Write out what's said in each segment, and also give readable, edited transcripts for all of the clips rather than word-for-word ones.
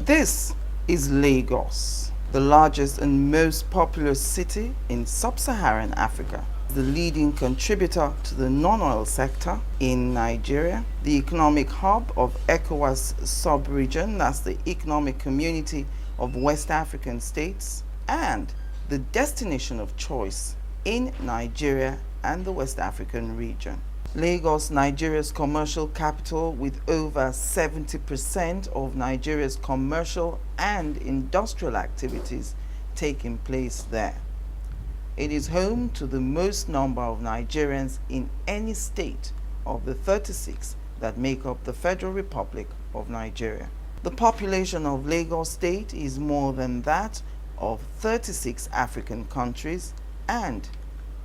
This is Lagos, the largest and most populous city in sub-Saharan Africa, the leading contributor to the non-oil sector in Nigeria, the economic hub of ECOWAS sub-region, that's the economic community of West African states, and the destination of choice in Nigeria and the West African region. Lagos, Nigeria's commercial capital, with over 70% of Nigeria's commercial and industrial activities taking place there. It is home to the most number of Nigerians in any state of the 36 that make up the Federal Republic of Nigeria. The population of Lagos State is more than that of 36 African countries and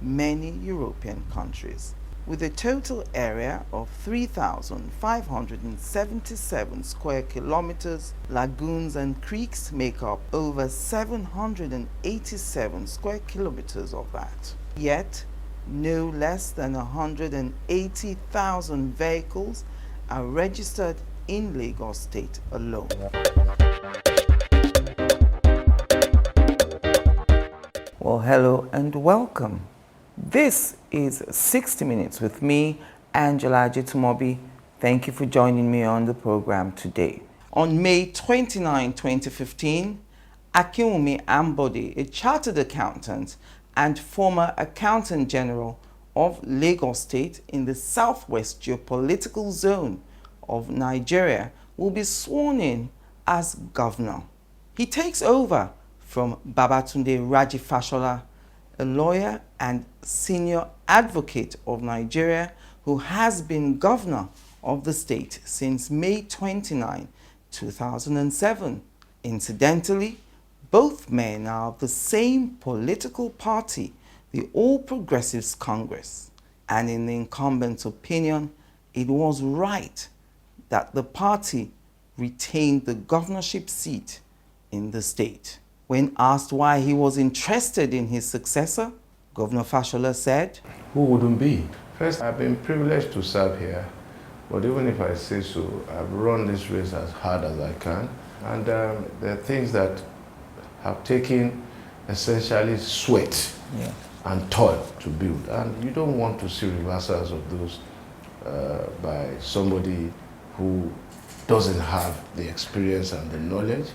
many European countries, with a total area of 3,577 square kilometers. Lagoons and creeks make up over 787 square kilometers of that. Yet, no less than 180,000 vehicles are registered in Lagos State alone. Well, hello and welcome. This is 60 Minutes with me, Angela Ajitumobi. Thank you for joining me on the program today. On May 29, 2015, Akinwumi Ambode, a chartered accountant and former Accountant General of Lagos State in the Southwest Geopolitical Zone of Nigeria, will be sworn in as governor. He takes over from Babatunde Raji Fashola, a lawyer and senior advocate of Nigeria who has been governor of the state since May 29, 2007. Incidentally, both men are of the same political party, the All Progressives Congress, and in the incumbent's opinion, it was right that the party retained the governorship seat in the state. When asked why he was interested in his successor, Governor Fashola said, "Who wouldn't be? First, I've been privileged to serve here, but even if I say so, I've run this race as hard as I can. And there are things that have taken essentially sweat and toil to build. And you don't want to see reversals of those by somebody who doesn't have the experience and the knowledge.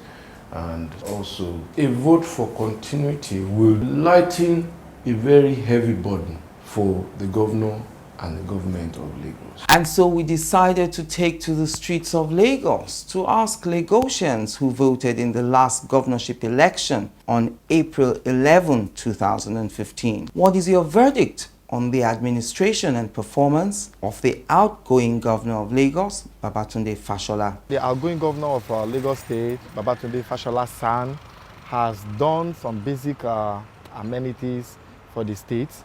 And also, a vote for continuity will lighten a very heavy burden for the governor and the government of Lagos." And so we decided to take to the streets of Lagos to ask Lagosians who voted in the last governorship election on April 11, 2015. What is your verdict on the administration and performance of the outgoing governor of Lagos, Babatunde Fashola? The outgoing governor of Lagos State, Babatunde Fashola San, has done some basic amenities for the state,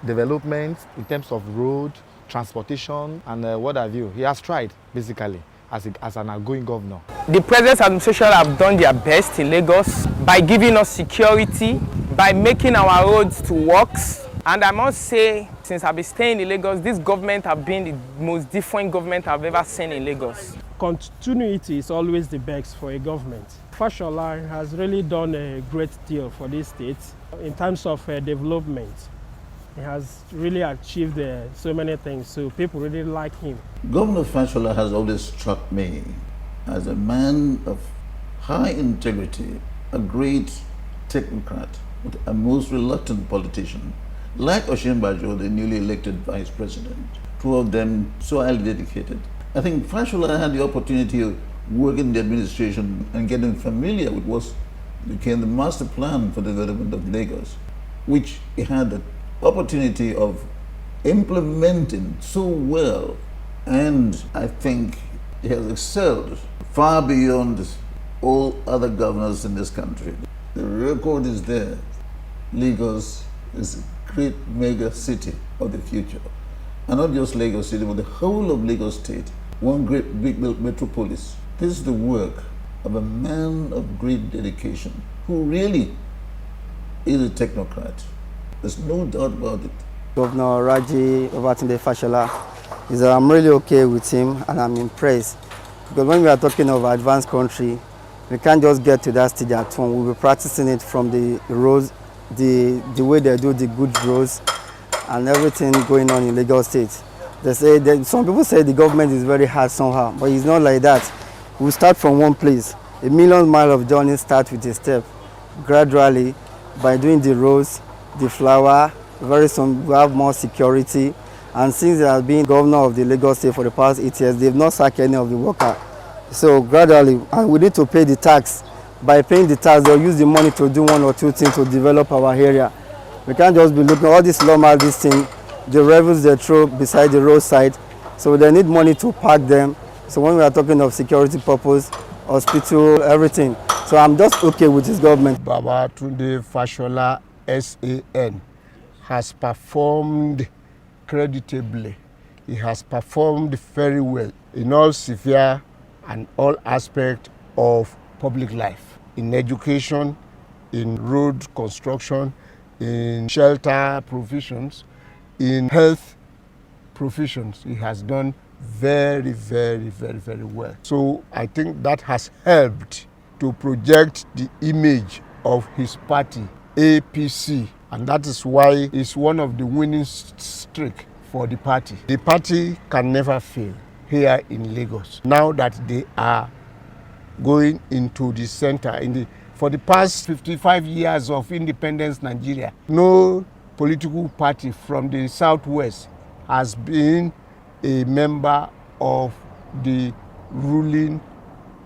development in terms of road, transportation, and what have you. He has tried, basically, as an outgoing governor. The present administration have done their best in Lagos by giving us security, by making our roads to works. And I must say, since I've been staying in Lagos, this government have been the most different government I've ever seen in Lagos. Continuity is always the best for a government. Fashola has really done a great deal for this state in terms of development. He has really achieved so many things, so people really like him. Governor Fashola has always struck me as a man of high integrity, a great technocrat, but a most reluctant politician. Like Osinbajo, the newly elected vice president, two of them so highly dedicated. I think Fashola had the opportunity of working in the administration and getting familiar with what became the master plan for the development of Lagos, which he had the opportunity of implementing so well. And I think he has excelled far beyond all other governors in this country. The record is there. Lagos is a great mega city of the future. And not just Lagos City, but the whole of Lagos State, one great big metropolis. This is the work of a man of great dedication who really is a technocrat. There's no doubt about it. Governor Raji Babatunde Fashola, I'm really okay with him and I'm impressed. Because when we are talking of advanced country, We can't just get to that stage at home. We'll be practicing it from the roads, the way they do the good roads and everything going on in Lagos State. They say that some people say the government is very hard somehow, but it's not like that. We start from one place. A million mile of journey starts with a step. Gradually, by doing the roads, the flower, very soon we have more security. And since they have been governor of the Lagos State for the past 8 years, they've not sacked any of the workers. So gradually, and we need to pay the tax. By paying the tax, they'll use the money to do one or two things to develop our area. We can't just be looking at all this lawma, this thing, the revenues they throw beside the roadside. So they need money to park them. So when we are talking of security purpose, hospital, everything. So I'm just okay with this government. Babatunde Fashola SAN has performed creditably. He has performed very well in all sphere and all aspects of public life, in education, in road construction, in shelter provisions, in health provisions. He has done very, very, very, very well. So I think that has helped to project the image of his party, APC, and that is why it's one of the winning streak for the party. The party can never fail here in Lagos. Now that they are going into the center, for the past 55 years of independence Nigeria, no political party from the southwest has been a member of the ruling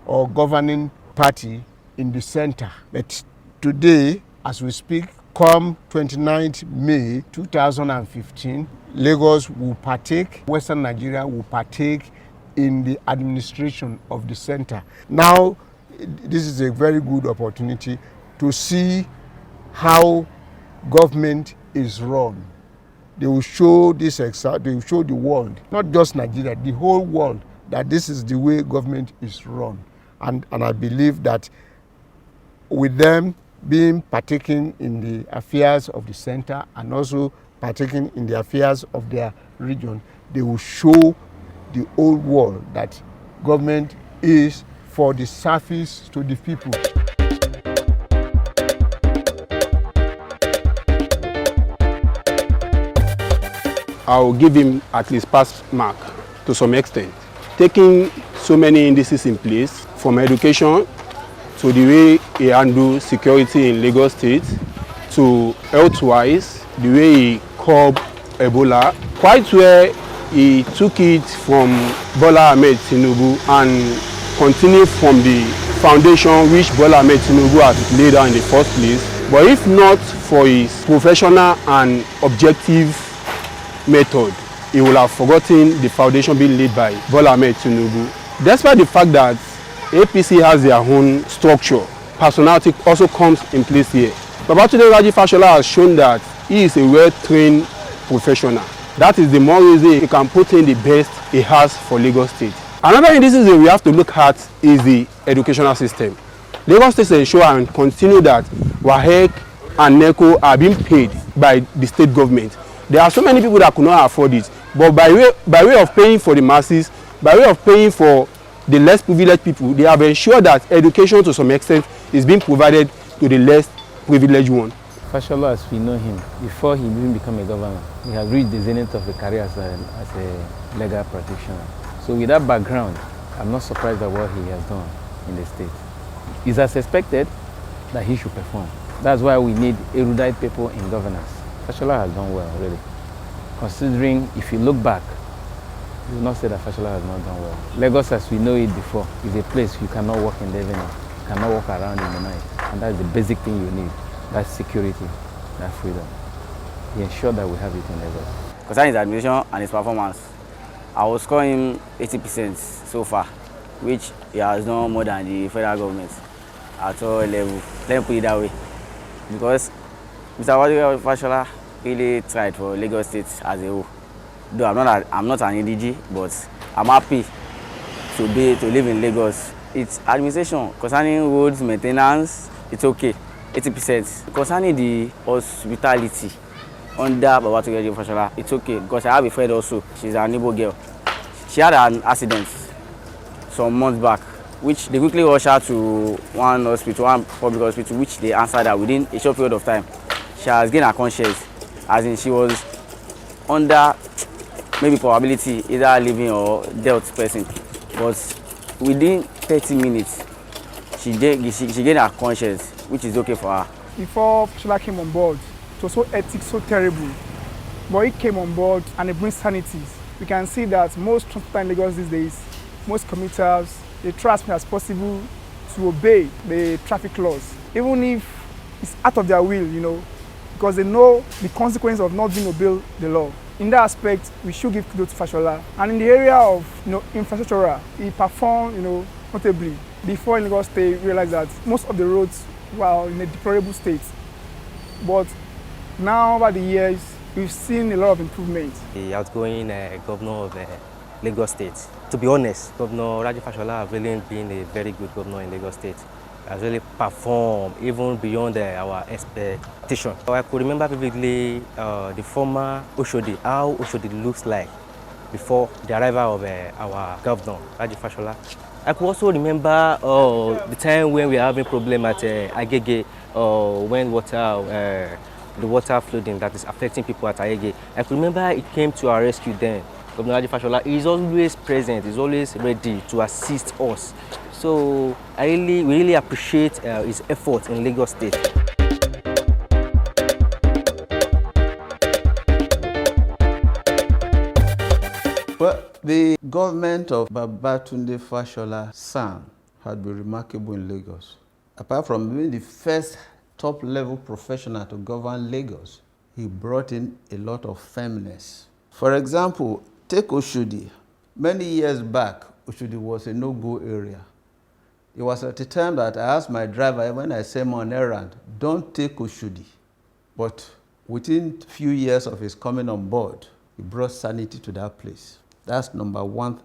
or governing party in the center. But today, as we speak, come 29th May 2015, Lagos will partake, Western Nigeria will partake in the administration of the center. Now, this is a very good opportunity to see how government is run. They will show they will show the world, not just Nigeria, the whole world, that this is the way government is run. And I believe that with them being partaking in the affairs of the center and also partaking in the affairs of their region, they will show the whole world that government is for the service to the people. I will give him at least pass mark to some extent. Taking so many indices in place, from education to the way he handles security in Lagos State, to health-wise, the way he curbed Ebola, quite where he took it from Bola Ahmed Tinubu and continued from the foundation which Bola Ahmed Tinubu had laid down in the first place. But if not for his professional and objective method, he will have forgotten the foundation being laid by Bola Ahmed Tinubu. Despite the fact that APC has their own structure, personality also comes in place here. Babatunde Raji Fashola has shown that he is a well-trained professional. That is the more reason he can put in the best he has for Lagos State. Another indices we have to look at is the educational system. Lagos State ensure and continue that WAEC and NECO are being paid by the state government. There are so many people that could not afford it, but by way of paying for the masses, by way of paying for the less privileged people, they have ensured that education to some extent is being provided to the less privileged one. Fashola, as we know him, before he even became a governor, he has reached the zenith of a career as a legal practitioner. So with that background, I'm not surprised at what he has done in the state. It's as expected that he should perform. That's why we need erudite people in governance. Fashola has done well already. Considering, if you look back, you will not say that Fashola has not done well. Lagos, as we know it before, is a place you cannot walk in the evening, you cannot walk around in the night. And that's the basic thing you need. That's security, that freedom. He ensured that we have it in Lagos. Concerning his admission and his performance, I will score him 80% so far, which he has done more than the federal government at all level. Let me put it that way. Because Mr. Fashola really tried for Lagos State as a whole. Though I'm not an IDG, but I'm happy to live in Lagos. It's administration concerning roads maintenance, it's okay, 80%. Concerning the hospitality under Babatunde Fashola, it's okay because I have a friend also. She's an Igbo girl. She had an accident some months back which they quickly rushed her to one hospital, one public hospital, which they answered her within a short period of time. She has gained her conscience, as in she was under maybe probability either living or death person, but within 30 minutes she gained her conscience, which is okay for her. Before Fashola came on board, it was so hectic, so terrible. But he came on board and it brings sanity. We can see that most transporters in Lagos these days, most commuters, they try as much as possible to obey the traffic laws, even if it's out of their will, you know, because they know the consequence of not being obeyed the law. In that aspect, we should give kudos to Fashola. And in the area of infrastructure, he performed notably. Before in Lagos State realized that most of the roads were in a deplorable state. But now over the years, we've seen a lot of improvement. The outgoing governor of Lagos State. To be honest, Governor Raji Fashola has really been a very good governor in Lagos State. Has really performed even beyond our expectation. I could remember vividly the former Oshodi, how Oshodi looks like before the arrival of our governor, Raji Fashola. I could also remember the time when we were having problem at Agege, when the water flooding that is affecting people at Agege. I could remember it came to our rescue then. Governor Raji Fashola is always present, is always ready to assist us. So we really appreciate his effort in Lagos State. Well, the government of Babatunde Fashola San had been remarkable in Lagos. Apart from being the first top-level professional to govern Lagos, he brought in a lot of firmness. For example, take Oshodi. Many years back, Oshodi was a no-go area. It was at the time that I asked my driver when I sent him on errand, don't take Oshodi. But within a few years of his coming on board, he brought sanity to that place. That's number one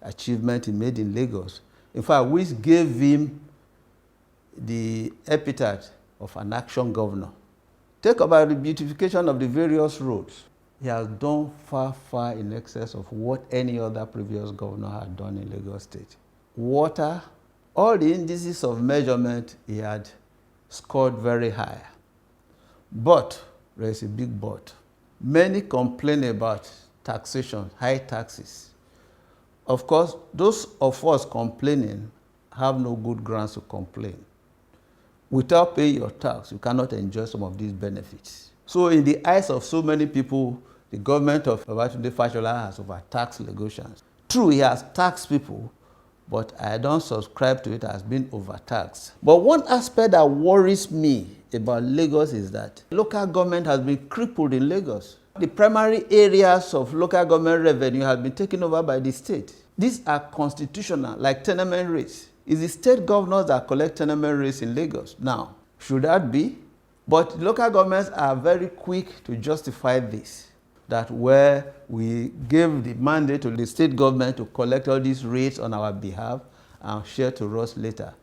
achievement he made in Lagos. In fact, we gave him the epithet of an action governor. Take about the beautification of the various roads. He has done far, far in excess of what any other previous governor had done in Lagos State. Water, all the indices of measurement, he had scored very high. But, there is a big but. Many complain about taxation, high taxes. Of course, those of us complaining have no good grounds to complain. Without paying your tax, you cannot enjoy some of these benefits. So in the eyes of so many people, the government of Babatunde Fashola has overtaxed Lagosians. True, he has taxed people, but I don't subscribe to it as being overtaxed. But one aspect that worries me about Lagos is that local government has been crippled in Lagos. The primary areas of local government revenue have been taken over by the state. These are constitutional, like tenement rates. It's the state governors that collect tenement rates in Lagos. Now, should that be? But local governments are very quick to justify this, that where we gave the mandate to the state government to collect all these rates on our behalf and share to us later.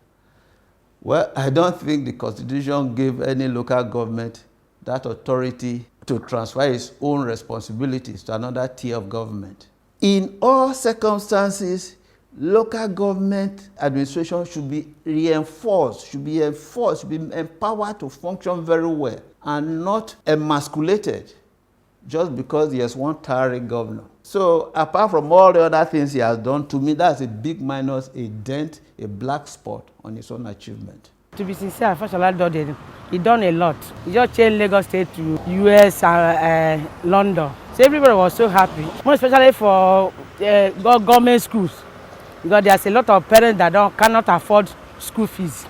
Well, I don't think the Constitution gave any local government that authority to transfer its own responsibilities to another tier of government. In all circumstances, local government administration should be reinforced, should be empowered to function very well and not emasculated just because he has one tiring governor. So apart from all the other things he has done, to me that's a big minus, a dent, a black spot on his own achievement. To be sincere, Fashola he done a lot. He just changed Lagos State to US and London. So everybody was so happy, more especially for government schools, because there's a lot of parents that cannot afford school fees.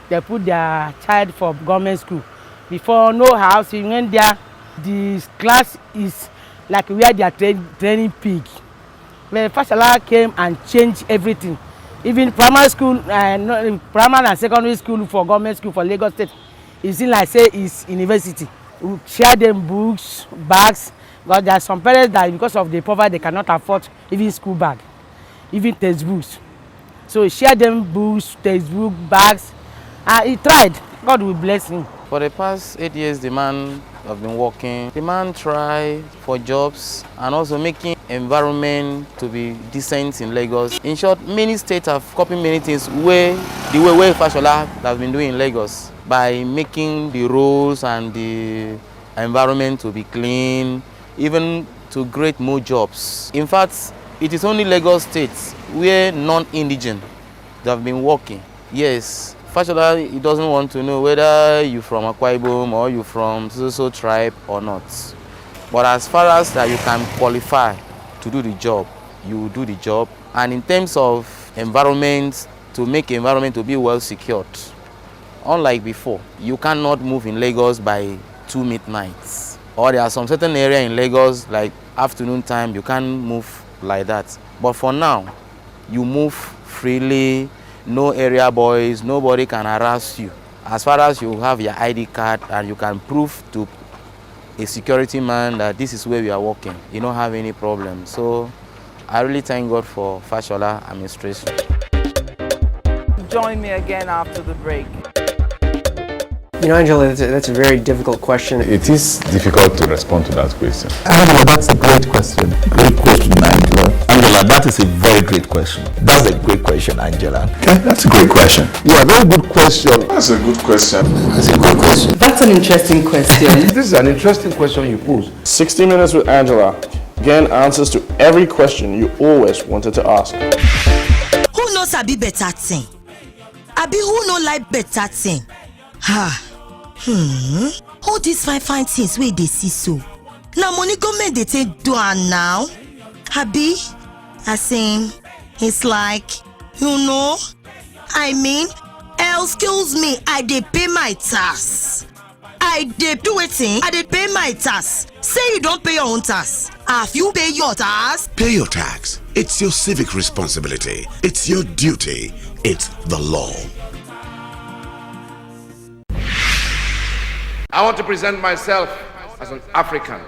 They put their child for government school. Before, no house, you went there, the class is like where they are training pig. When Fashola came and changed everything, even primary school, primary and secondary school for government school for Lagos State, it seems like say it's university. We share them books, bags, but there are some parents that because of the poverty they cannot afford even school bag, even textbooks. So we share them books, textbook, bags, and he tried. God will bless him. For the past 8 years, the man has been working. The man tried for jobs and also making environment to be decent in Lagos. In short, many states have copied many things the way Fashola has been doing in Lagos by making the roads and the environment to be clean, even to create more jobs. In fact, it is only Lagos State where non-indigent have been working. Yes, Fashola, he doesn't want to know whether you're from Akwa Ibom or you're from so tribe or not. But as far as that you can qualify to do the job, you do the job. And in terms of environment, to make environment to be well secured, unlike before, you cannot move in Lagos by 2 midnights. Or there are some certain area in Lagos, like afternoon time, you can't move like that. But for now, you move freely, no area boys, nobody can harass you. As far as you have your ID card and you can prove to a security man that this is where we are working, you don't have any problem. So I really thank God for Fashola administration. Join me again after the break. You know, Angela, that's a very difficult question. It is difficult to respond to that question. Angela, that's a great question. Great question, Angela. Angela, that is a very great question. That's a great question, Angela. Okay, that's a great question. Yeah, very good question. That's a good question. That's a good question. That's an interesting question. This is an interesting question you pose. 60 Minutes with Angela. Again, answers to every question you always wanted to ask. Who knows Abi better thing? Abi who know like better thing? All these fine things where they see so. Now money government they take do am now. Abi, I saying it's like, you know, I mean, excuse me, I dey pay my tax. I dey do it thing, I dey pay my tax. Say you don't pay your own tax. Have you pay your tax? Pay your tax. It's your civic responsibility. It's your duty. It's the law. I want to present myself as an African.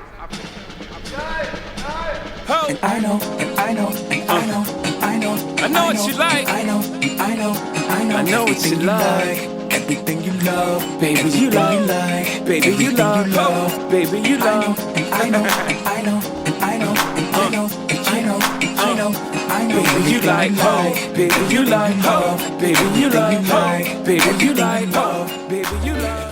And I know, and I know, and I know, and I know. I know what you like. I know, and I know, and I know. I know what you like. Everything you love, baby, you love. Baby, you love. Baby, you love. And I know, and I know, and I know, and I know, and I know, and I know, and I know. Baby, you like ho. Baby, you like ho. Baby, you like ho. Baby, you like ho. Baby, you like.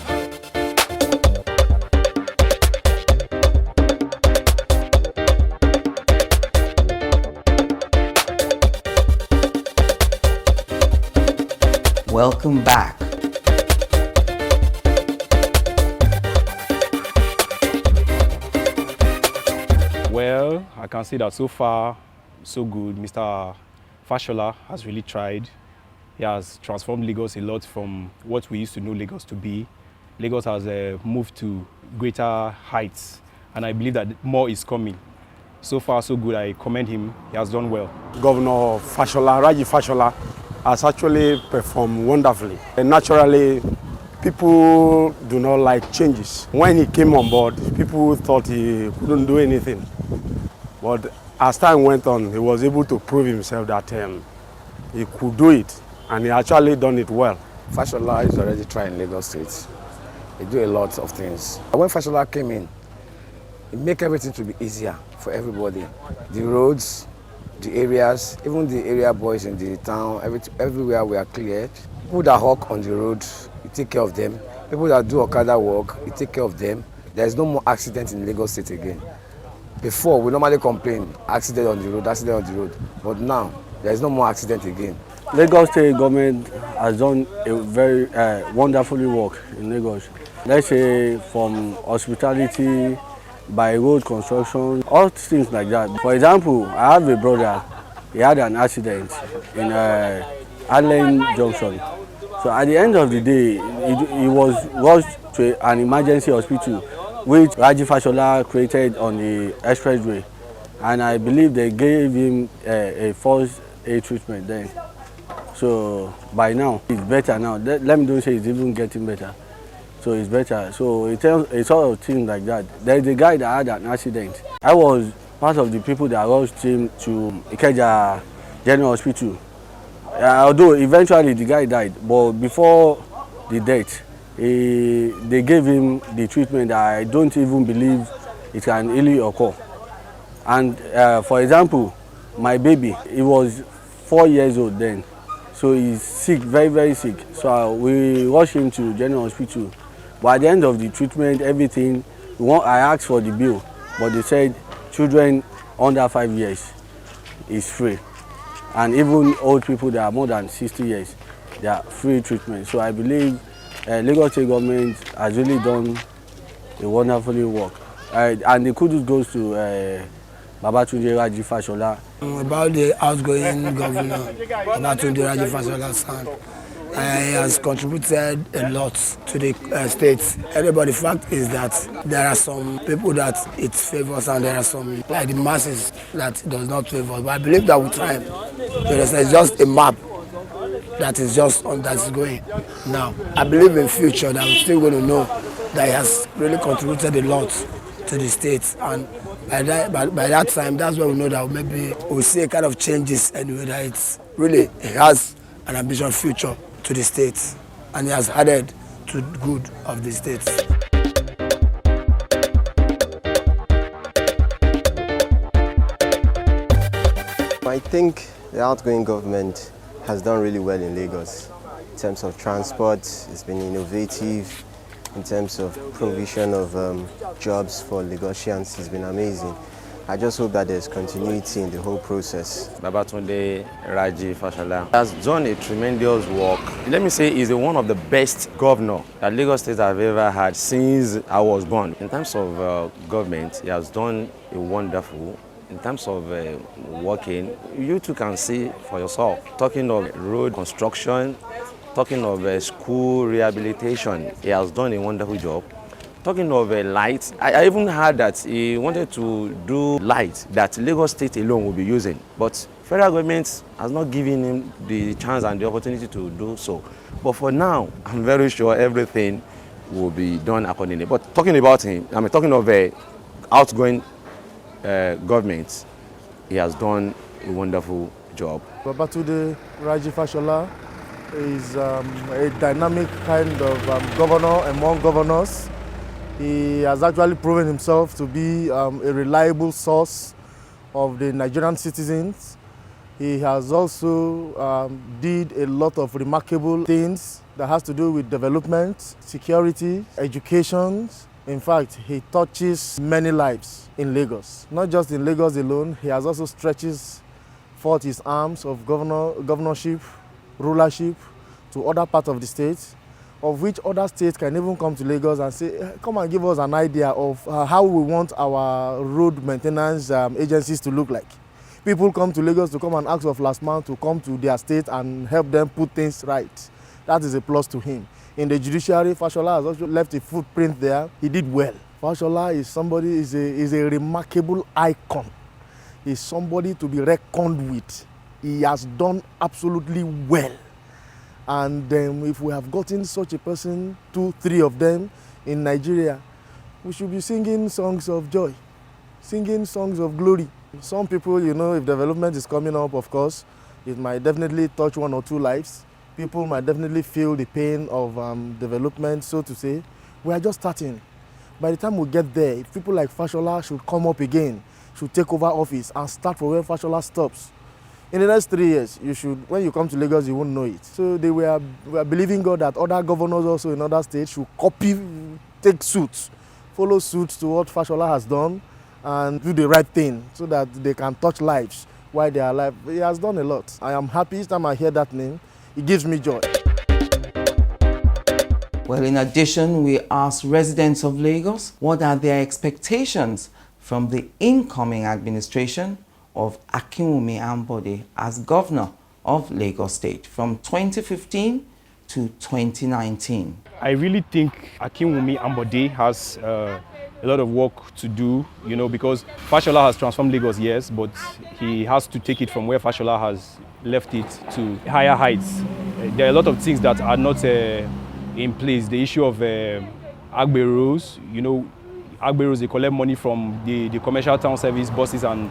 Welcome back. Well, I can see that so far, so good. Mr. Fashola has really tried. He has transformed Lagos a lot from what we used to know Lagos to be. Lagos has moved to greater heights, and I believe that more is coming. So far, so good. I commend him. He has done well. Governor Fashola, Raji Fashola, has actually performed wonderfully. And naturally, people do not like changes. When he came on board, people thought he couldn't do anything. But as time went on, he was able to prove himself that he could do it, and he actually done it well. Fashola is already trying Lagos State. He do a lot of things. When Fashola came in, he make everything to be easier for everybody. The roads, the areas, even the area boys in the town, everywhere we are cleared. People that hawk on the road, you take care of them. People that do Okada work, you take care of them. There is no more accident in Lagos State again. Before, we normally complain, accident on the road. But now, there is no more accident again. Lagos State government has done a very wonderfully work in Lagos. Let's say from hospitality, by road construction, all things like that. For example, I have a brother, he had an accident in Allen Junction. So at the end of the day, he was rushed to an emergency hospital, which Raji Fashola created on the expressway. And I believe they gave him a first aid treatment then. So by now, it's better now. Let me don't say it's even getting better. So it's better. So it's sort of things like that. There's a guy that had an accident. I was part of the people that rushed him to Ikeja General Hospital. Although eventually the guy died, but before the death, they gave him the treatment that I don't even believe it can really occur. And for example, my baby, he was 4 years old then. So he's sick, very, very sick. So we rushed him to General Hospital. But at the end of the treatment, everything, I asked for the bill, but they said children under 5 years is free. And even old people that are more than 60 years, they are free treatment. So I believe Lagos State government has really done a wonderfully work. And the kudos goes to Babatunde Raji Fashola. About the outgoing governor, Babatunde Raji Fashola's son, he has contributed a lot to the state. Everybody, the fact is that there are some people that it favors and there are some, like the masses, that it does not favor. But I believe that with time, it's just a map that is just on that's going. Now, I believe in future that we're still going to know that he has really contributed a lot to the state, and by that time, that's when we know that maybe we'll see a kind of changes anyway, that it's really, it has an ambitious future to the state, and it has added to the good of the state. I think the outgoing government has done really well in Lagos. In terms of transport, it's been innovative. In terms of provision of jobs for Lagosians, it's been amazing. I just hope that there's continuity in the whole process. Babatunde Raji Fashola has done a tremendous work. Let me say he's one of the best governors that Lagos State have ever had since I was born. In terms of government, he has done a wonderful. In terms of working, you too can see for yourself. Talking of road construction, talking of school rehabilitation, he has done a wonderful job. Talking of lights, I even heard that he wanted to do lights that Lagos State alone will be using. But federal government has not given him the chance and the opportunity to do so. But for now, I'm very sure everything will be done accordingly. But talking about him, talking of outgoing government, he has done a wonderful job. Babatunde Raji Fashola is a dynamic kind of governor among governors. He has actually proven himself to be a reliable source of the Nigerian citizens. He has also did a lot of remarkable things that has to do with development, security, education. In fact, he touches many lives in Lagos. Not just in Lagos alone, he has also stretches forth his arms of governorship, rulership to other parts of the state, of which other states can even come to Lagos and say, come and give us an idea of how we want our road maintenance agencies to look like. People come to Lagos to come and ask of last man to come to their state and help them put things right. That is a plus to him. In the judiciary, Fashola has also left a footprint there. He did well. Fashola is a remarkable icon. He's somebody to be reckoned with. He has done absolutely well. And if we have gotten such a person, 2, 3 of them in Nigeria, we should be singing songs of joy, singing songs of glory. Some people, if development is coming up, of course, it might definitely touch 1 or 2 lives. People might definitely feel the pain of development, so to say. We are just starting. By the time we get there, if people like Fashola should come up again, should take over office and start from where Fashola stops. In the next 3 years, when you come to Lagos, you won't know it. So we are believing God that other governors also in other states should take suit, follow suit to what Fashola has done and do the right thing so that they can touch lives while they are alive. He has done a lot. I am happy each time I hear that name. It gives me joy. Well, in addition, we asked residents of Lagos what are their expectations from the incoming administration of Akinwumi Ambode as governor of Lagos State from 2015 to 2019. I really think Akinwumi Ambode has a lot of work to do, because Fashola has transformed Lagos, yes, but he has to take it from where Fashola has left it to higher heights. There are a lot of things that are not in place. The issue of Agberos, Agberos, they collect money from the commercial town service buses and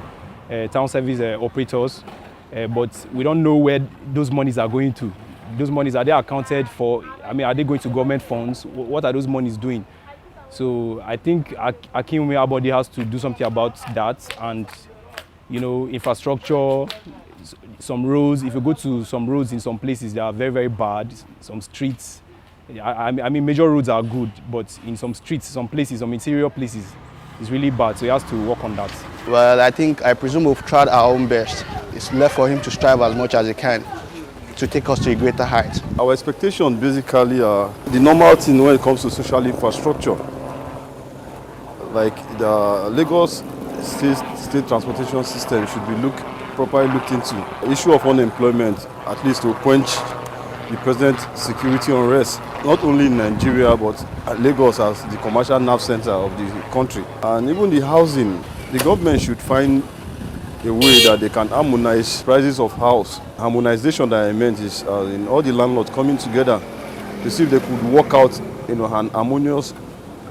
town service operators, but we don't know where those monies are going to. Those monies, are they accounted for? Are they going to government funds? What are those monies doing? So I think Akinwumi Ambode has to do something about that, and you know, infrastructure, some roads. If you go to some roads in some places, they are very, very bad. Some streets, I mean, major roads are good, but in some streets, some places, some interior places, it's really bad. So he has to work on that. Well, I presume we've tried our own best. It's left for him to strive as much as he can to take us to a greater height. Our expectations basically are the normal thing when it comes to social infrastructure. Like the Lagos state transportation system should be properly looked into. The issue of unemployment, at least to quench the present security unrest, not only in Nigeria but at Lagos as the commercial nerve center of the country. And even the housing, the government should find a way that they can harmonize prices of house. Harmonization that I meant is in all the landlords coming together to see if they could work out, you know, an harmonious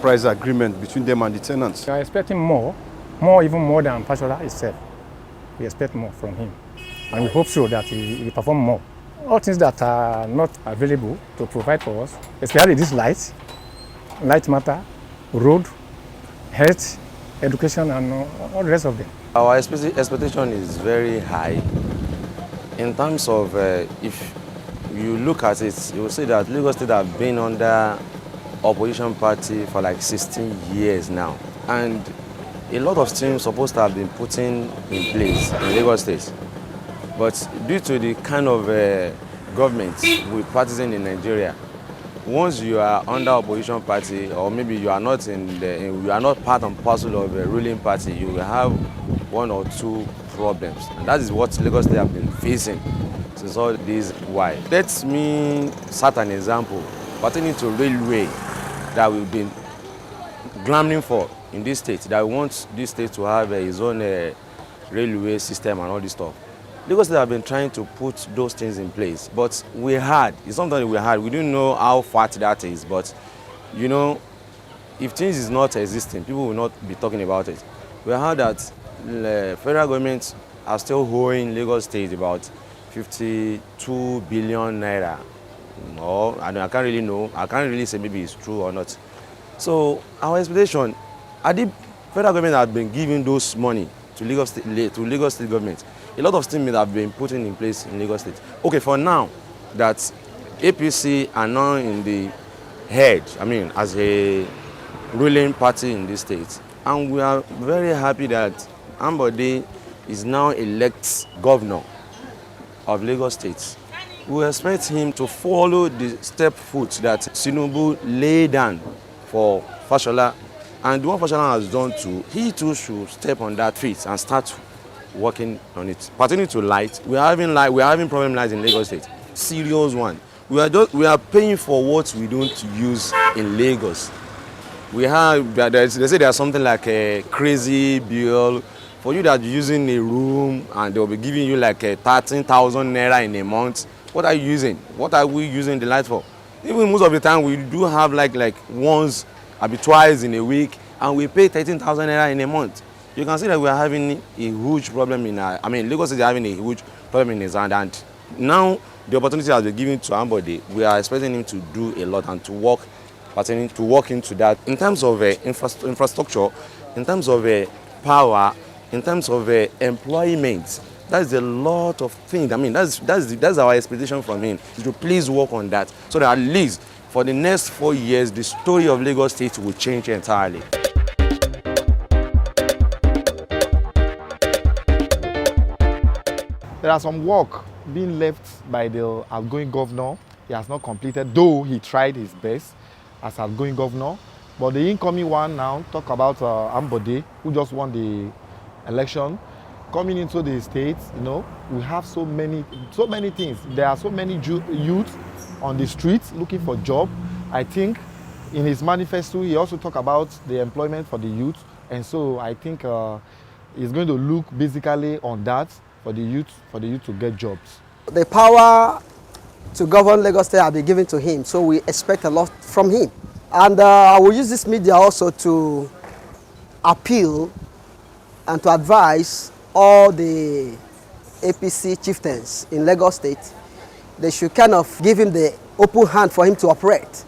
price agreement between them and the tenants. We are expecting more, even more than Fashola itself. We expect more from him, and we hope so that he will perform more. All things that are not available to provide for us, especially this light matter, road, health, education, and all the rest of them. Our expectation is very high. In terms of, if you look at it, you will see that Lagos State have been under opposition party for like 16 years now. And a lot of things supposed to have been put in place in Lagos State. But due to the kind of government we're practicing in Nigeria, once you are under opposition party, or maybe you are not you are not part and parcel of a ruling party, you will have one or two problems. And that is what Lagos State have been facing since all this while. Let me set an example pertaining to railway that we've been clamoring for in this state, that we want this state to have its own railway system and all this stuff. Lagos State have been trying to put those things in place, but it's something that we had. We didn't know how fat that is, but you know, if things is not existing, people will not be talking about it. We heard that the federal government are still owing Lagos State about 52 billion naira. Or I can't really know. I can't really say maybe it's true or not. So our expectation, the federal government has been giving those money to Lagos State government. A lot of things have been put in place in Lagos State. Okay, for now that APC are now in the head, I mean, as a ruling party in this state, and we are very happy that Ambode is now elected governor of Lagos State. We expect him to follow the step foot that Tinubu laid down for Fashola, and what Fashola has done too, he too should step on that feet and start working on it. Pertaining to light, we are having problem lights in Lagos State. Serious one. We are paying for what we don't use in Lagos. They say there's something like a crazy bill for you that you're using a room and they'll be giving you like 13,000 naira in a month. What are you using? What are we using the light for? Even most of the time we do have like once, maybe twice in a week, and we pay 13,000 naira in a month. You can see that we are having a huge problem Lagos is having a huge problem in his hand, and now the opportunity has been given to Ambode. We are expecting him to do a lot and to work into that. In terms of infrastructure, in terms of power, in terms of employment, that's a lot of things. I mean, that's our expectation from him, is to please work on that, so that at least for the next 4 years, the story of Lagos State will change entirely. There are some work being left by the outgoing governor. He has not completed, though he tried his best as outgoing governor. But the incoming one now, talk about Ambode, who just won the election. Coming into the state, you know, we have so many things. There are so many youth on the streets looking for job. I think in his manifesto, he also talked about the employment for the youth. And so I think he's going to look basically on that for the youth to get jobs. The power to govern Lagos State has been given to him, so we expect a lot from him. And I will use this media also to appeal and to advise all the APC chieftains in Lagos State. They should kind of give him the open hand for him to operate.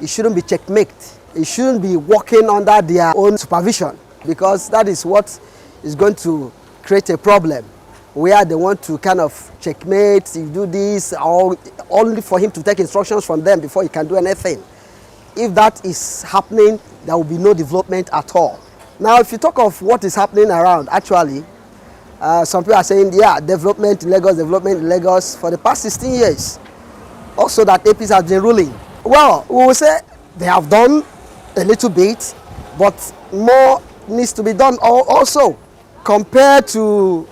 It shouldn't be checkmate It shouldn't be working under their own supervision, because that is what is going to create a problem where they want to kind of checkmate, you do this, or only for him to take instructions from them before he can do anything. If that is happening, there will be no development at all. Now, if you talk of what is happening around, actually, some people are saying, yeah, development in Lagos for the past 16 years. Also that APC has been ruling. Well, we will say they have done a little bit, but more needs to be done also. Compared to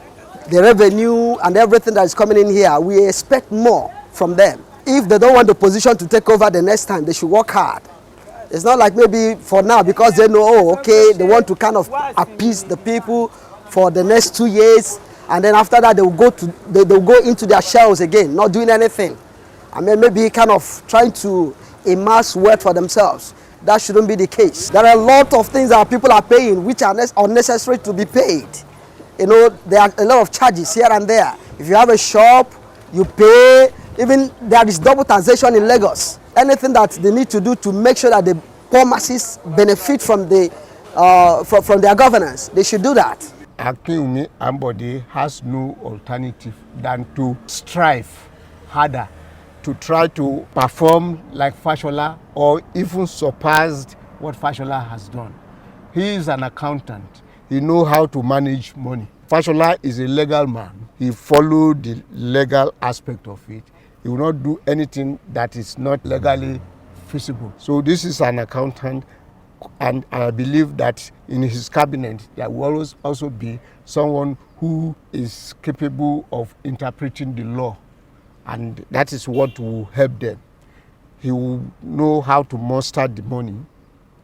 the revenue and everything that is coming in here, we expect more from them. If they don't want the position to take over the next time, they should work hard. It's not like maybe for now, because they know, oh, okay, they want to kind of appease the people for the next 2 years, and then after that they will go into their shells again, not doing anything. I mean, maybe kind of trying to amass wealth for themselves. That shouldn't be the case. There are a lot of things that people are paying which are unnecessary to be paid. You know, there are a lot of charges here and there. If you have a shop, you pay. Even there is double taxation in Lagos. Anything that they need to do to make sure that the poor masses benefit from from their governance, they should do that. Akinwumi Ambode has no alternative than to strive harder to try to perform like Fashola or even surpass what Fashola has done. He is an accountant. He knows how to manage money. Fashola is a legal man. He followed the legal aspect of it. He will not do anything that is not legally feasible. So this is an accountant, and I believe that in his cabinet there will always also be someone who is capable of interpreting the law, and that is what will help them. He will know how to muster the money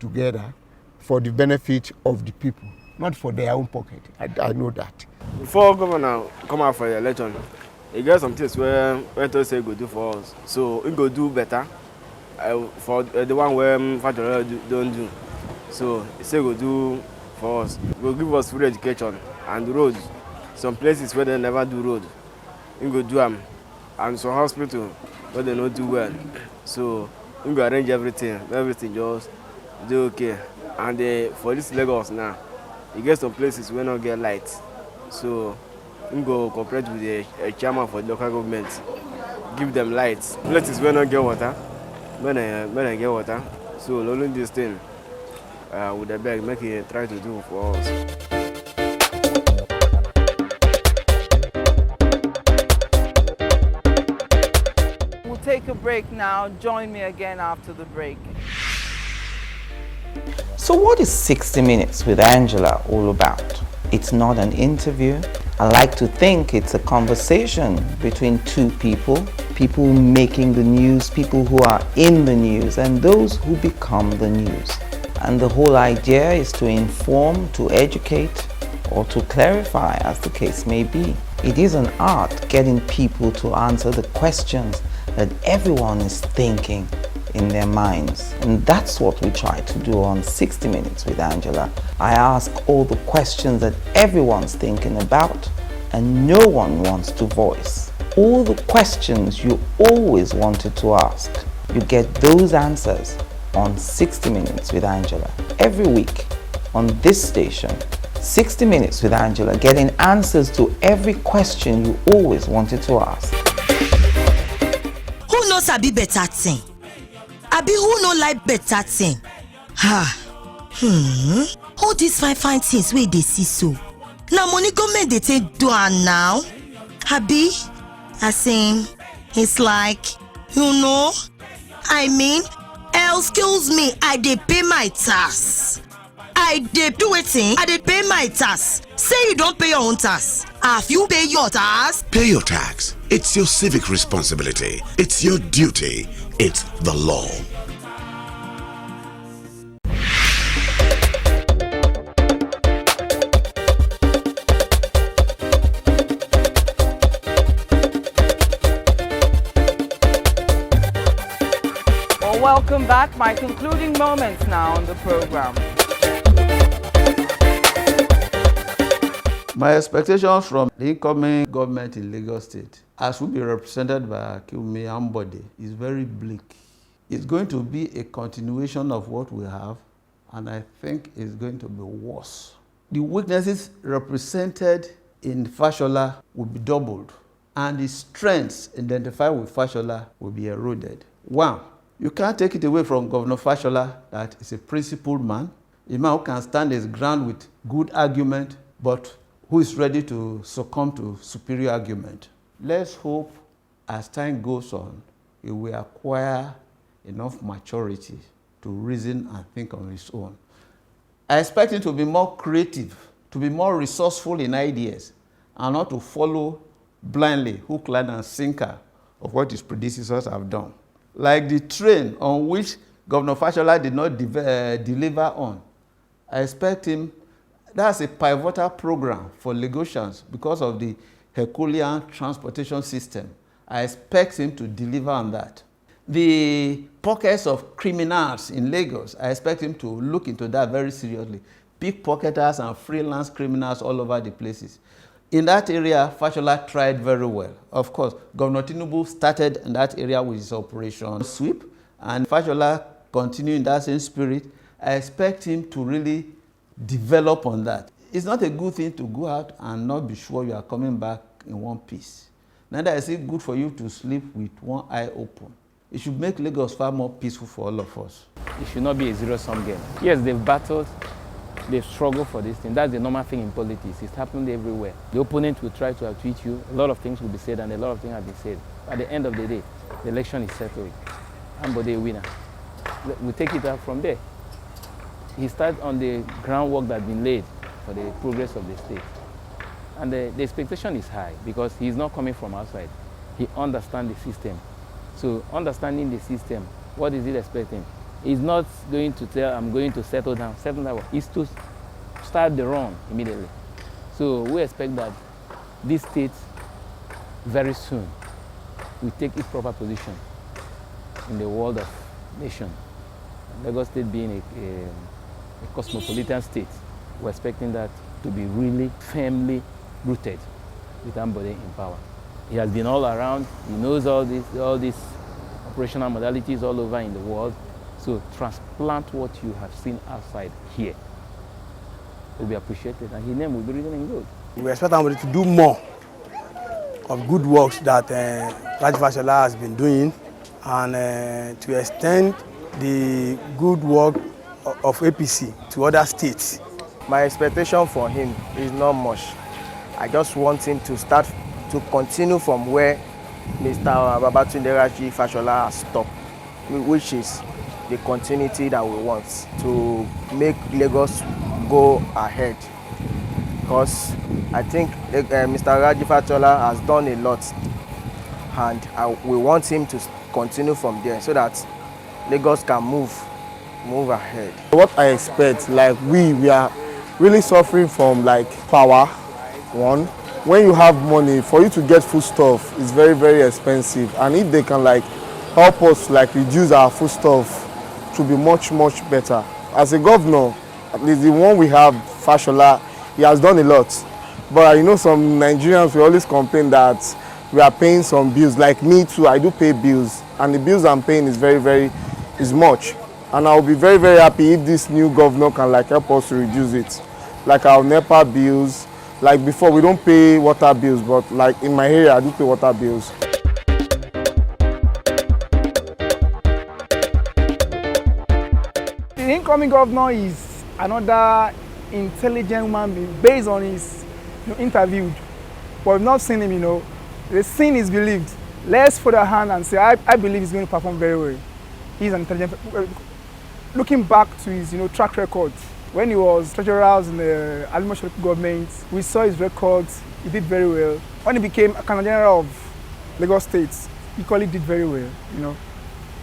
together for the benefit of the people, not for their own pocket. I know that. Before governor come out for the election, he get some things where to say go do for us. So he go do better for the one where Fashola don't do. So he say go do for us. He go give us free education and roads. Some places where they never do road, he go do them. And some hospital where they not do well. So we go arrange everything just do okay. And for this Lagos now, you get some places where not get light. So we go cooperate with the chairman for the local government, give them lights. Places where not get water, when I get water. So learning this thing with the bag, make it try to do for us. Take a break now. Join me again after the break. So what is 60 Minutes with Angela all about? It's not an interview. I like to think it's a conversation between two people making the news, people who are in the news, and those who become the news. And the whole idea is to inform, to educate, or to clarify, as the case may be. It is an art getting people to answer the questions that everyone is thinking in their minds. And that's what we try to do on 60 Minutes with Angela. I ask all the questions that everyone's thinking about and no one wants to voice. All the questions you always wanted to ask, you get those answers on 60 Minutes with Angela. Every week on this station, 60 Minutes with Angela, getting answers to every question you always wanted to ask. Who knows sabi better thing? Abi who no like better thing? All these fine things wey dey see so. Na money government dey take do am now. Abi, it's like, I mean, excuse me, I dey pay my tax. I dey do wetin? I dey pay my tax. Say you don't pay your own tax. Have you pay your tax? Pay your tax. It's your civic responsibility. It's your duty. It's the law. Well, welcome back. My concluding moments now on the program. My expectations from the incoming government in Lagos State, as will be represented by Akinwumi Ambode, is very bleak. It's going to be a continuation of what we have, and I think it's going to be worse. The weaknesses represented in Fashola will be doubled, and the strengths identified with Fashola will be eroded. One, you can't take it away from Governor Fashola that he's a principled man, a man who can stand his ground with good argument, but who is ready to succumb to superior argument. Let's hope as time goes on, he will acquire enough maturity to reason and think on his own. I expect him to be more creative, to be more resourceful in ideas, and not to follow blindly hook, line, and sinker of what his predecessors have done. Like the train on which Governor Fashola did not deliver on, I expect him, that's a pivotal program for Lagosians because of the Herculean transportation system. I expect him to deliver on that. The pockets of criminals in Lagos, I expect him to look into that very seriously. Pickpocketers and freelance criminals all over the places. In that area, Fashola tried very well. Of course, Governor Tinubu started in that area with his Operation Sweep, and Fashola continued in that same spirit. I expect him to really develop on that. It's not a good thing to go out and not be sure you are coming back in one piece. Neither is it good for you to sleep with one eye open. It should make Lagos far more peaceful for all of us. It should not be a zero-sum game. Yes, they've battled, they've struggled for this thing. That's the normal thing in politics. It's happened everywhere. The opponent will try to outwit you. A lot of things will be said, and a lot of things have been said. At the end of the day, the election is settled. Ambode a winner. We take it out from there. He starts on the groundwork that's been laid for the progress of the state. And the expectation is high because he's not coming from outside. He understands the system. So understanding the system, what is it expecting? He's not going to tell, I'm going to settle down. Settle down. It's to start the run immediately. So we expect that this state very soon will take its proper position in the world of nation. Lagos State being a cosmopolitan state, we're expecting that to be really firmly rooted with Ambode in power. He has been all around. He knows all these operational modalities all over in the world. So transplant what you have seen outside here. It will be appreciated, and his name will be written in gold. We expect Ambode to do more of good works that Raji Fashola has been doing, and to extend the good work of APC to other states. My expectation for him is not much. I just want him to continue from where Mr. Babatunde Raji Fashola has stopped, which is the continuity that we want to make Lagos go ahead. Because I think Mr. Raji Fashola has done a lot, and we want him to continue from there so that Lagos can move ahead. What I expect, like we are really suffering from like power. One, when you have money, for you to get foodstuff is very, very expensive, and if they can like help us like reduce our foodstuff to be much, much better. As a governor, at least the one we have, Fashola, he has done a lot. But you know, some Nigerians will always complain that we are paying some bills. Like me too, I do pay bills, and the bills I'm paying is is much. And I'll be very, very happy if this new governor can like help us to reduce it. Like our NEPA bills, like before we don't pay water bills, but like in my area I do pay water bills. The incoming governor is another intelligent human being based on his interview. But we've not seen him, The seen is believed. Let's put our hand and say, I believe he's going to perform very well. He's an intelligent. Looking back to his track record, when he was treasurer in the Alimosh government, we saw his records. He did very well. When he became Accountant General of Lagos State, he equally did very well.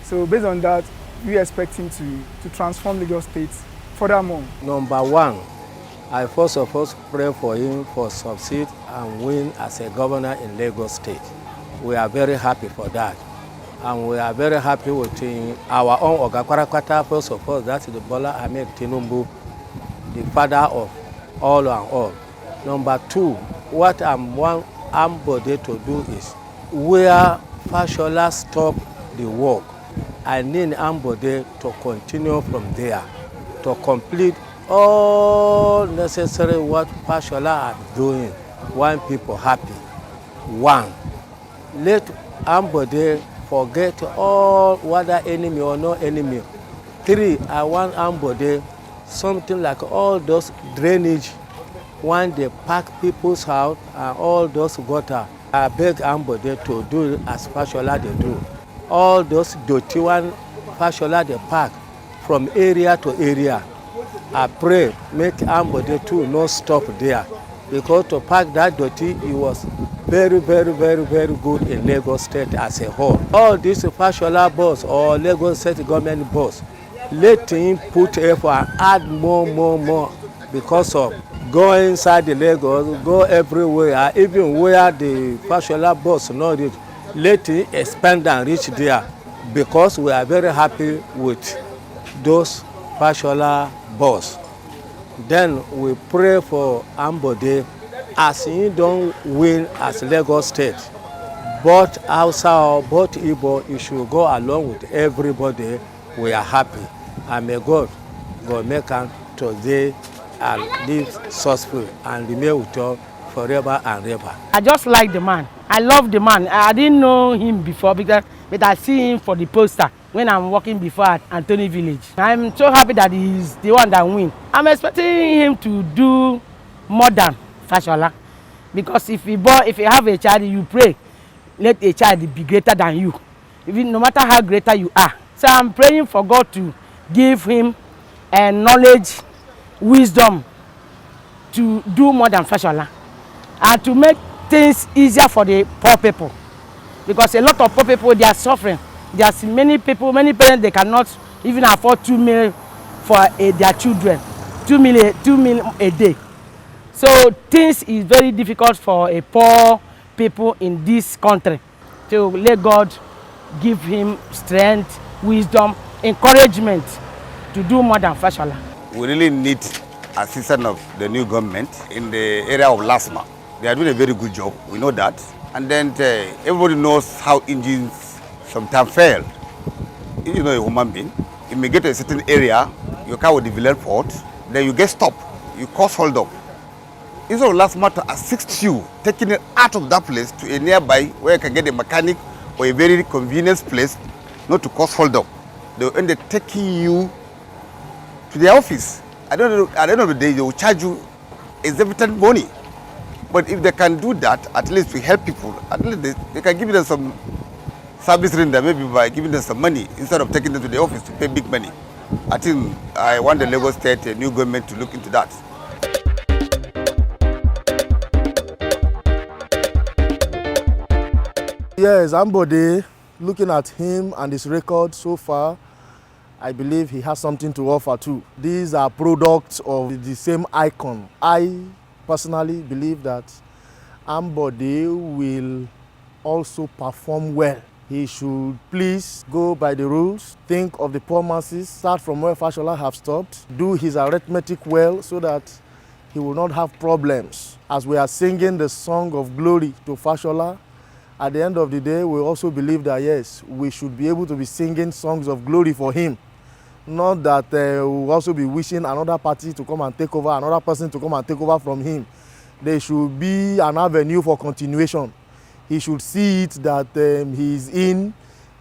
So based on that, we expect him to transform Lagos State furthermore. Number one, I first of all pray for him for succeed and win as a governor in Lagos State. We are very happy for that. And we are very happy with our own Oga Kwarakwata, first of all, that is the Bola Ahmed Tinubu, the father of all and all. Number two, what I want Ambode to do is, where Fashola stopped the work, I need Ambode to continue from there, to complete all necessary what Fashola are doing, want people happy. 1, let Ambode forget all whether enemy or no enemy. 3, I want Ambode something like all those drainage when they pack people's house and all those gutter. I beg Ambode to do as Fashola they do. All those dirty one Fashola they pack from area to area. I pray make Ambode too not stop there, because to pack that dirty it was very good in Lagos State as a whole. All this Fashola boss or Lagos State government boss, let him put effort and add more because of go inside the Lagos, go everywhere, even where the Fashola boss not reach, let him expand and reach there, because we are very happy with those Fashola boss. Then we pray for Ambode as he don't win as Lagos State. Both Hausa or both Igbo, he should go along with everybody. We are happy. And may God make him today and live successful and remain with us forever and ever. I just like the man. I love the man. I didn't know him before, but I see him for the poster when I'm working before at Anthony Village. I'm so happy that he's the one that win. I'm expecting him to do more than Fashola, because if you have a child, you pray, let a child be greater than you, even no matter how greater you are. So I'm praying for God to give him knowledge, wisdom to do more than Fashola, and to make things easier for the poor people, because a lot of poor people, they are suffering. There's many people, many parents, they cannot even afford 2 million for their children, 2 million a day. So things is very difficult for a poor people in this country. So let God give him strength, wisdom, encouragement to do more than Fashola. We really need assistance of the new government in the area of LASMA. They are doing a very good job, we know that. And then everybody knows how engines sometimes fail. If you know a human being, you may get to a certain area, your car will develop fault, then you get stopped, you cause hold up. Instead of LASMA to assist you, taking it out of that place to a nearby where you can get a mechanic or a very convenient place, not to cause hold up. They will end up taking you to their office. At the end of the day, they will charge you exorbitant money. But if they can do that, at least to help people, at least they can give them some service render, maybe by giving them some money instead of taking them to the office to pay big money. I think I want the Lagos State, a new government, to look into that. Yes, Ambode, looking at him and his record so far, I believe he has something to offer too. These are products of the same icon. I personally believe that Ambode will also perform well. He should please go by the rules, think of the poor masses, start from where Fashola have stopped, do his arithmetic well so that he will not have problems. As we are singing the song of glory to Fashola, at the end of the day, we also believe that yes, we should be able to be singing songs of glory for him. Not that we will also be wishing another party to come and take over, another person to come and take over from him. There should be an avenue for continuation. He should see it that he is in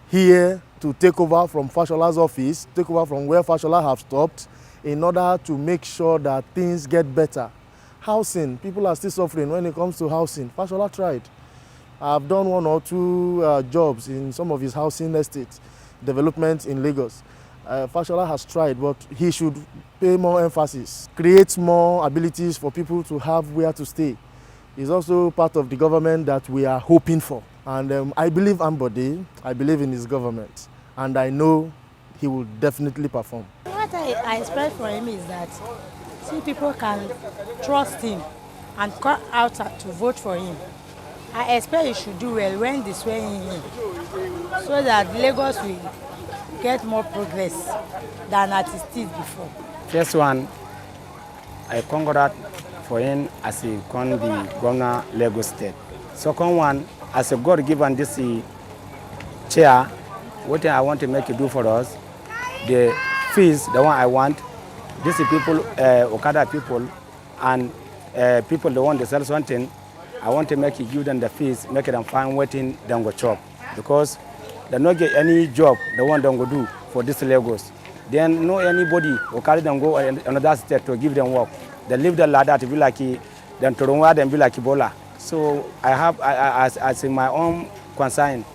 here to take over from Fashola's office, take over from where Fashola have stopped, in order to make sure that things get better. Housing, people are still suffering when it comes to housing. Fashola tried. I've done 1 or 2 jobs in some of his housing estates, development in Lagos. Fashola has tried, but he should pay more emphasis, create more abilities for people to have where to stay. It's also part of the government that we are hoping for. And I believe Ambode, I believe in his government, and I know he will definitely perform. What I expect from him is that people can trust him and come out to vote for him. I expect he should do well when they swear in, so that Lagos will get more progress than it did before. First one, I congratulate for him as he become the governor of Lagos State. Second one, as a God given this chair, what I want to make it do for us, the fees, the one I want, these people, Okada people, and people the one that sell something, I want to make it give them the fees, make them find waiting, then go chop. Because they don't get any job, the one don't go do for this Lagos. Then no anybody will carry them go another state to give them work. They leave the ladder to be like then to run them be like Ebola. So I have, as in my own concern,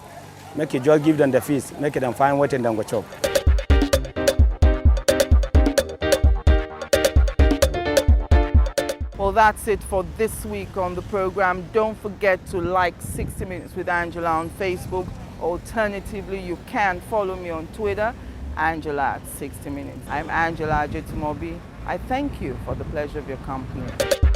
make it just give them the fees, make them find waiting, then go chop. Well, that's it for this week on the program. Don't forget to like 60 Minutes with Angela on Facebook. Alternatively, you can follow me on Twitter, Angela at 60 Minutes. I'm Angela Ajetumobi. I thank you for the pleasure of your company.